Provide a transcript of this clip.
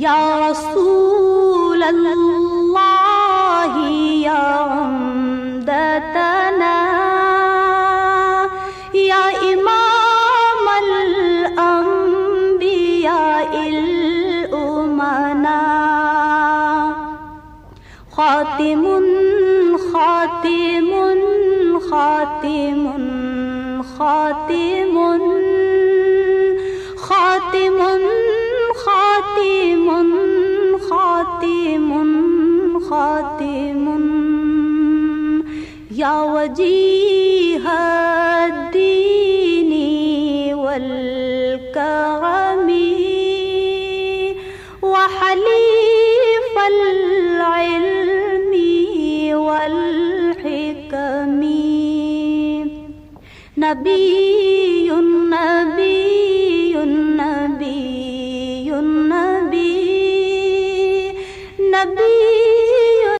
یا رسول اللہ یا عمدتنا یا امام الانبیاء الامنا خاتم خاتم خاتم خاتم خاتم خاتم خاتم خاتم یا وجیہ الدین والکرم وحلیف العلم والحکم نبی نبی نبی نبی نبی